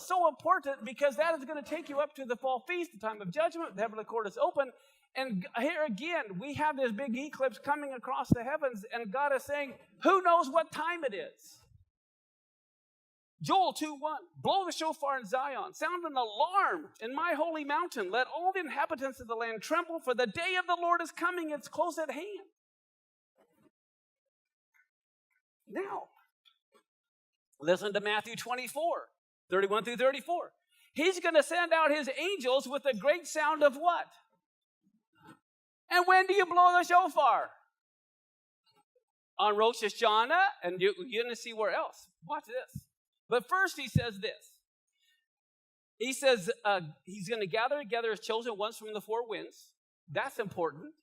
is so important because that is going to take you up to the fall feast, the time of judgment. The heavenly court is open. And here again, we have this big eclipse coming across the heavens, and God is saying, who knows what time it is? Joel 2:1, blow the shofar in Zion, sound an alarm in my holy mountain. Let all the inhabitants of the land tremble, for the day of the Lord is coming. It's close at hand. Now, listen to Matthew 24:31 through 34. He's going to send out his angels with a great sound of what? And when do you blow the shofar? On Rosh Hashanah, and you're going to see where else. Watch this. But first he says this. He says he's going to gather together his chosen ones from the four winds. That's important.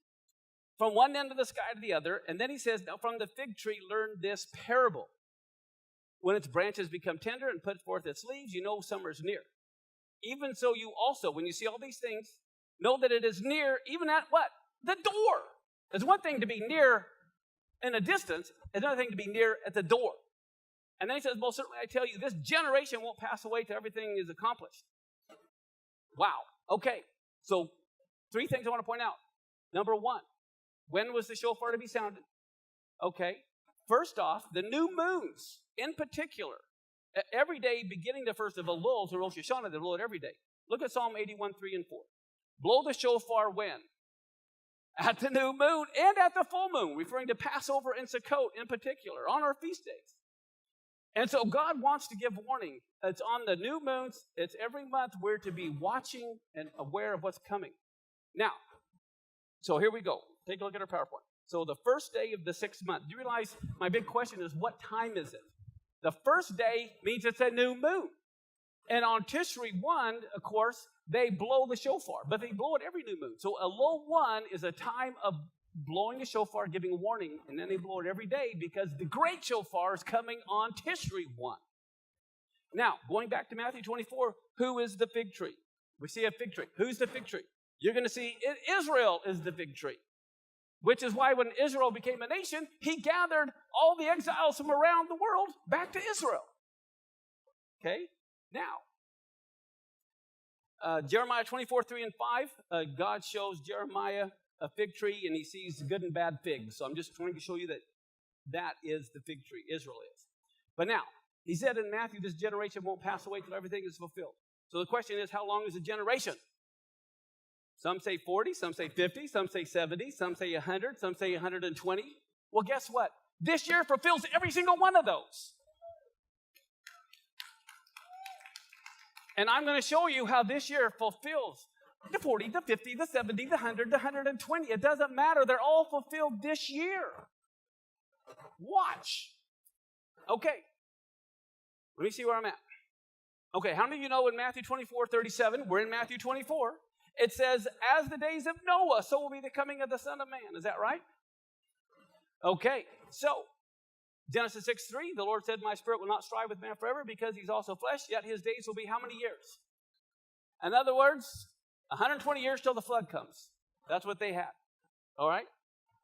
From one end of the sky to the other. And then he says, now from the fig tree learn this parable. When its branches become tender and put forth its leaves, you know summer's near. Even so you also, when you see all these things, know that it is near, even at what? The door. It's one thing to be near in a distance. It's another thing to be near at the door. And then he says, most certainly I tell you, this generation won't pass away till everything is accomplished. Wow. Okay. So 3 things I want to point out. Number 1, when was the shofar to be sounded? Okay. First off, the new moons in particular. Every day, beginning the first of Elul to Rosh Hashanah, they blow it every day. Look at Psalm 81:3 and 4. Blow the shofar when? At the new moon and at the full moon, referring to Passover and Sukkot in particular, on our feast days. And so God wants to give warning. It's on the new moons. It's every month. We're to be watching and aware of what's coming. Now, so here we go. Take a look at our PowerPoint. So the first day of the 6th month. Do you realize my big question is, what time is it? The first day means it's a new moon. And on Tishri 1, of course, they blow the shofar. But they blow it every new moon. So Elul 1 is a time of blowing the shofar, giving warning, and then they blow it every day because the great shofar is coming on Tishri 1. Now, going back to Matthew 24, who is the fig tree? We see a fig tree. Who's the fig tree? You're going to see Israel is the fig tree, which is why when Israel became a nation, he gathered all the exiles from around the world back to Israel. Okay? Now, Jeremiah 24:3 and 5, God shows Jeremiah a fig tree, and he sees good and bad figs. So I'm just trying to show you that that is the fig tree, Israel is. But now, he said in Matthew, this generation won't pass away till everything is fulfilled. So the question is, how long is a generation? Some say 40, some say 50, some say 70, some say 100, some say 120. Well, guess what? This year fulfills every single one of those. And I'm going to show you how this year fulfills the 40, the 50, the 70, the 100, the 120. It doesn't matter. They're all fulfilled this year. Watch. Okay. Let me see where I'm at. Okay, how many of you know in Matthew 24:37, we're in Matthew 24, it says, as the days of Noah, so will be the coming of the Son of Man. Is that right? Okay, so Genesis 6:3, the Lord said, my spirit will not strive with man forever because he's also flesh, yet his days will be how many years? In other words, 120 years till the flood comes. That's what they had. All right?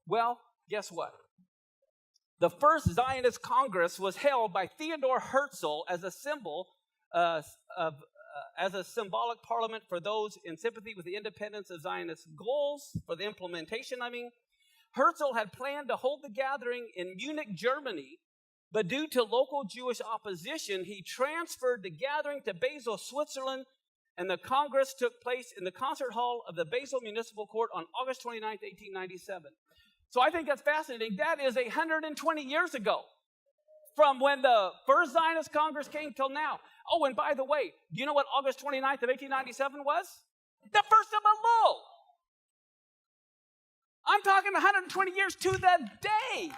Well, guess what? The first Zionist Congress was held by Theodore Herzl as a symbol as a symbolic parliament for those in sympathy with the independence of Zionist goals, for the implementation, Herzl had planned to hold the gathering in Munich, Germany, but due to local Jewish opposition, he transferred the gathering to Basel, Switzerland, and the Congress took place in the concert hall of the Basel Municipal Court on August 29, 1897. So I think that's fascinating. That is 120 years ago from when the first Zionist Congress came till now. Oh, and by the way, do you know what August 29th of 1897 was? The first of Elul. I'm talking 120 years to the day.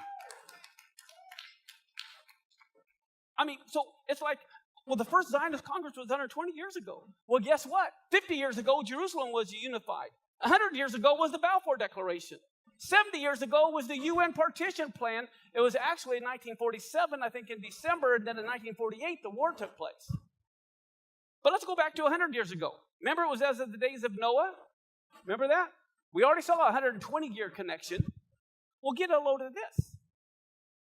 So it's like, well, the first Zionist Congress was 120 years ago. Well, guess what? 50 years ago, Jerusalem was unified. 100 years ago was the Balfour Declaration. 70 years ago was the UN partition plan. It was actually in 1947, I think in December, and then in 1948, the war took place. But let's go back to 100 years ago. Remember, it was as of the days of Noah? Remember that? We already saw a 120-year connection. Well, get a load of this.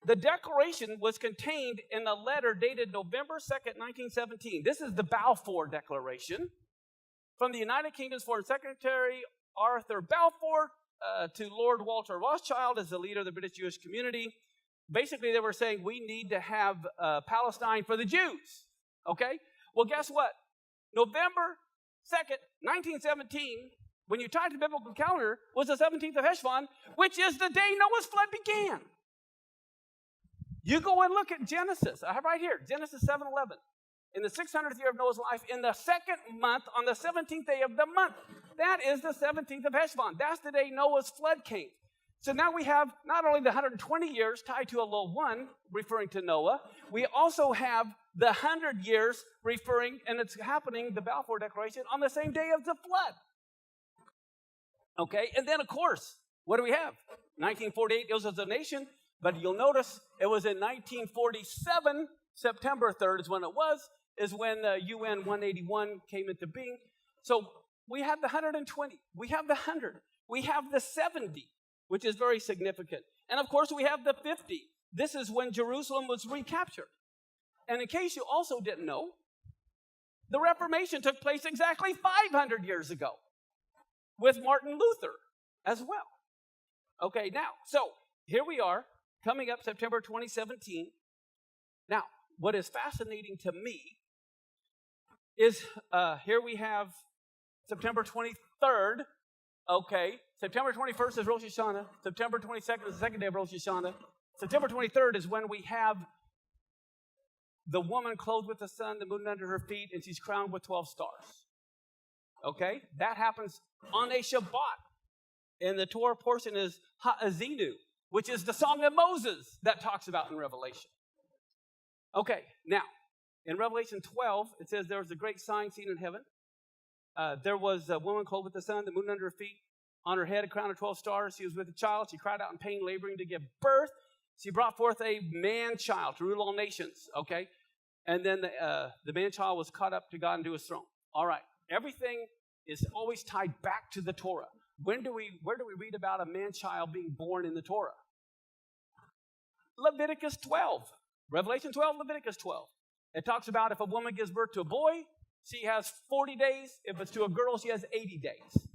The declaration was contained in a letter dated November 2nd, 1917. This is the Balfour Declaration from the United Kingdom's Foreign Secretary Arthur Balfour to Lord Walter Rothschild as the leader of the British Jewish community. Basically, they were saying we need to have Palestine for the Jews. Okay? Well, guess what? November 2nd, 1917, when you tie to the biblical calendar, was the 17th of Heshvan, which is the day Noah's flood began. You go and look at Genesis. I have right here, Genesis 7:11. In the 600th year of Noah's life, in the second month, on the 17th day of the month. That is the 17th of Heshvan. That's the day Noah's flood came. So now we have not only the 120 years tied to a little one, referring to Noah, we also have the 100 years referring, and it's happening, the Balfour Declaration, on the same day of the flood. Okay, and then of course, what do we have? 1948, it was a nation, but you'll notice it was in 1947, September 3rd is when UN 181 came into being. So we have the 120, we have the 100, we have the 70, which is very significant. And of course, we have the 50. This is when Jerusalem was recaptured. And in case you also didn't know, the Reformation took place exactly 500 years ago with Martin Luther as well. Okay, now, so here we are, coming up September 2017. Now, what is fascinating to me is here we have September 23rd. Okay, September 21st is Rosh Hashanah. September 22nd is the second day of Rosh Hashanah. September 23rd is when we have the woman clothed with the sun, the moon under her feet, and she's crowned with 12 stars. Okay, that happens on a Shabbat. And the Torah portion is Ha'azinu, which is the Song of Moses that talks about in Revelation. Okay, now, in Revelation 12, it says there was a great sign seen in heaven. There was a woman clothed with the sun, the moon under her feet, on her head a crown of 12 stars. She was with a child. She cried out in pain, laboring to give birth. She brought forth a man-child to rule all nations, okay? And then the man-child was caught up to God and to his throne. All right, everything is always tied back to the Torah. Where do we read about a man-child being born in the Torah? Leviticus 12. Revelation 12, Leviticus 12. It talks about if a woman gives birth to a boy, she has 40 days. If it's to a girl, she has 80 days.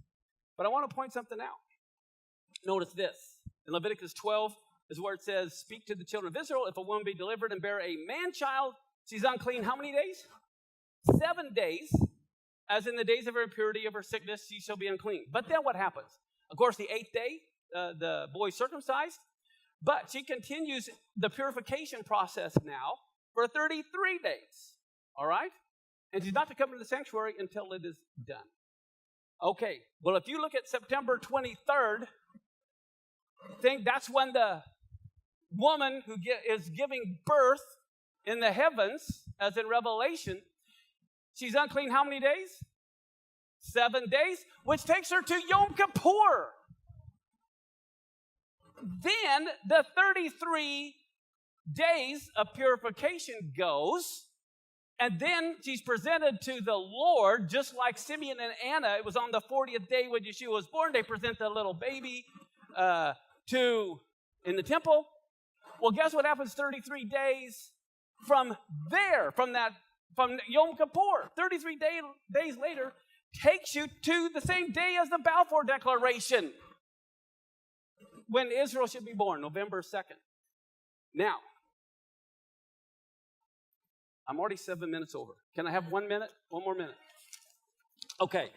But I want to point something out. Notice this. In Leviticus 12 is where it says, speak to the children of Israel. If a woman be delivered and bear a man-child, she's unclean how many days? 7 days. As in the days of her impurity, of her sickness, she shall be unclean. But then what happens? Of course, the 8th day, the boy is circumcised. But she continues the purification process now for 33 days. All right? And she's not to come into the sanctuary until it is done. Okay, well, if you look at September 23rd, think that's when the woman who is giving birth in the heavens, as in Revelation, she's unclean how many days? 7 days, which takes her to Yom Kippur. Then the 33 days of purification goes, and then she's presented to the Lord, just like Simeon and Anna. It was on the 40th day when Yeshua was born. They present the little baby in the temple. Well, guess what happens 33 days from there, from Yom Kippur? 33 days later takes you to the same day as the Balfour Declaration, when Israel should be born, November 2nd. Now, I'm already 7 minutes over. Can I have 1 minute? 1 more minute. Okay.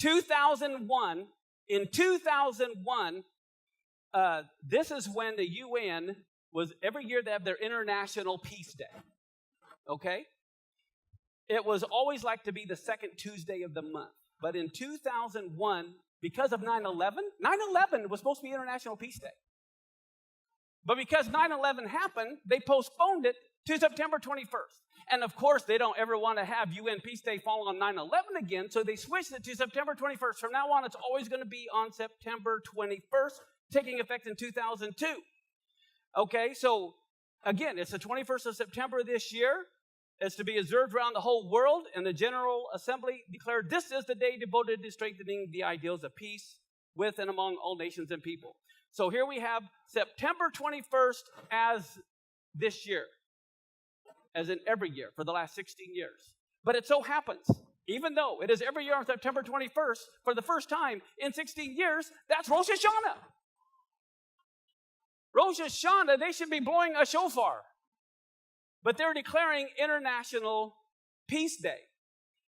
2001, in 2001, this is when the UN was, every year they have their International Peace Day. Okay? It was always like to be the second Tuesday of the month. But in 2001, because of 9/11, 9/11 was supposed to be International Peace Day. But because 9/11 happened, they postponed it to September 21st. And of course, they don't ever want to have UN Peace Day fall on 9/11 again, so they switched it to September 21st. From now on, it's always going to be on September 21st, taking effect in 2002. Okay, so again, it's the 21st of September this year. It's to be observed around the whole world, and the General Assembly declared this is the day devoted to strengthening the ideals of peace, with and among all nations and people. So here we have September 21st as this year, as in every year for the last 16 years. But it so happens, even though it is every year on September 21st, for the first time in 16 years, that's Rosh Hashanah. Rosh Hashanah, they should be blowing a shofar. But they're declaring International Peace Day.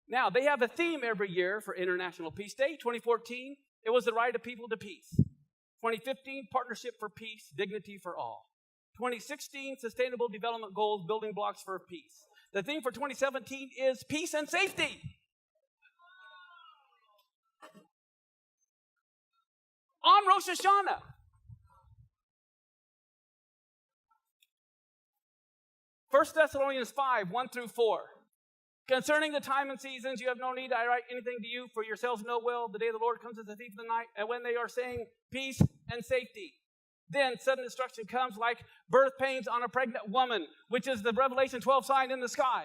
Now, they have a theme every year for International Peace Day. 2014, it was the right of people to peace. 2015, Partnership for Peace, Dignity for All. 2016, Sustainable Development Goals, Building Blocks for Peace. The theme for 2017 is Peace and Safety. On Rosh Hashanah. First Thessalonians 5, 1 through 4. Concerning the time and seasons, you have no need I write anything to you, for yourselves know well the day of the Lord comes as a thief in the night, and when they are saying peace and safety, then sudden destruction comes like birth pains on a pregnant woman, which is the Revelation 12 sign in the sky.